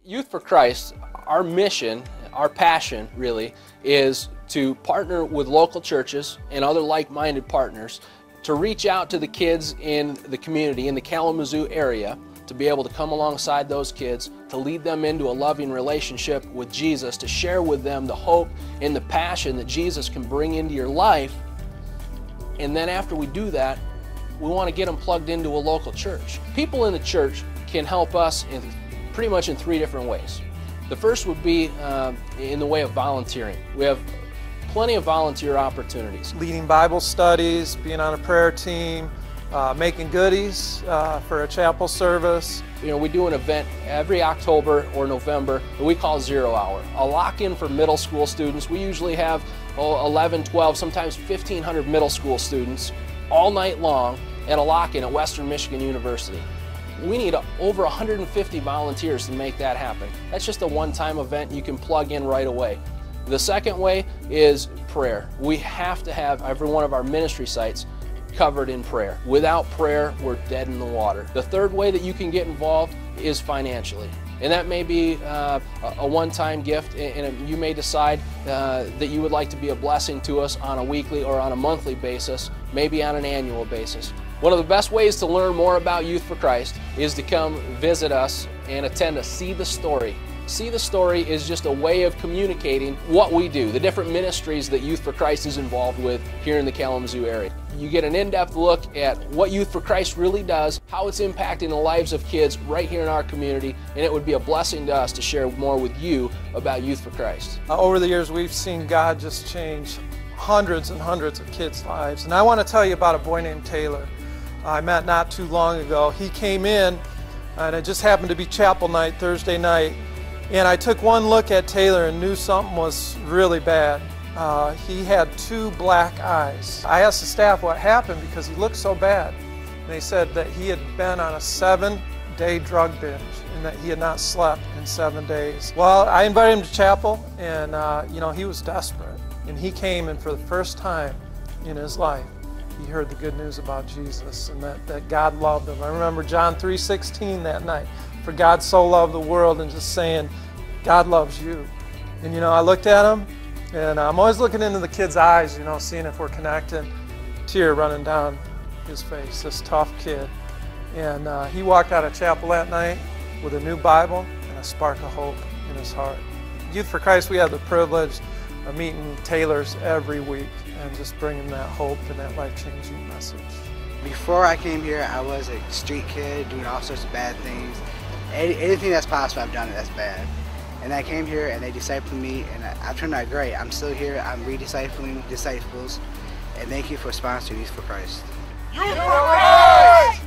Youth for Christ, our mission, our passion really, is to partner with local churches and other like-minded partners to reach out to the kids in the community, in the Kalamazoo area, to be able to come alongside those kids, to lead them into a loving relationship with Jesus, to share with them the hope and the passion that Jesus can bring into your life. And then after we do that, we want to get them plugged into a local church. People in the church can help us pretty much in three different ways. The first would be in the way of volunteering. We have plenty of volunteer opportunities. Leading Bible studies, being on a prayer team, making goodies for a chapel service. You know, we do an event every October or November that we call 0 Hour. A lock-in for middle school students. We usually have 11, 12, sometimes 1,500 middle school students all night long at a lock-in at Western Michigan University. We need over 150 volunteers to make that happen. That's just a one-time event you can plug in right away. The second way is prayer. We have to have every one of our ministry sites covered in prayer. Without prayer, we're dead in the water. The third way that you can get involved is financially. And that may be a one-time gift, and you may decide that you would like to be a blessing to us on a weekly or on a monthly basis, maybe on an annual basis. One of the best ways to learn more about Youth for Christ is to come visit us and attend a See the Story. See the Story is just a way of communicating what we do, the different ministries that Youth for Christ is involved with here in the Kalamazoo area. You get an in-depth look at what Youth for Christ really does, how it's impacting the lives of kids right here in our community, and it would be a blessing to us to share more with you about Youth for Christ. Over the years, we've seen God just change hundreds and hundreds of kids' lives. And I want to tell you about a boy named Taylor I met not too long ago. He came in, and it just happened to be chapel night, Thursday night, and I took one look at Taylor and knew something was really bad. He had 2 black eyes. I asked the staff what happened because he looked so bad. And they said that he had been on a 7-day drug binge and that he had not slept in 7 days. Well, I invited him to chapel, and you know, he was desperate. And he came, and for the first time in his life, he heard the good news about Jesus and that God loved him. I remember John 3:16 that night. For God so loved the world, and just saying, God loves you. And you know, I looked at him, and I'm always looking into the kid's eyes, you know, seeing if we're connecting. Tear running down his face, this tough kid. And he walked out of chapel that night with a new Bible and a spark of hope in his heart. Youth for Christ, we have the privilege of meeting Taylors every week and just bringing that hope and that life-changing message. Before I came here, I was a street kid doing all sorts of bad things. Anything that's possible, I've done it that's bad. And I came here and they discipled me, and I've turned out great. I'm still here. I'm rediscipling disciples. And thank you for sponsoring Youth for Christ. Youth for Christ!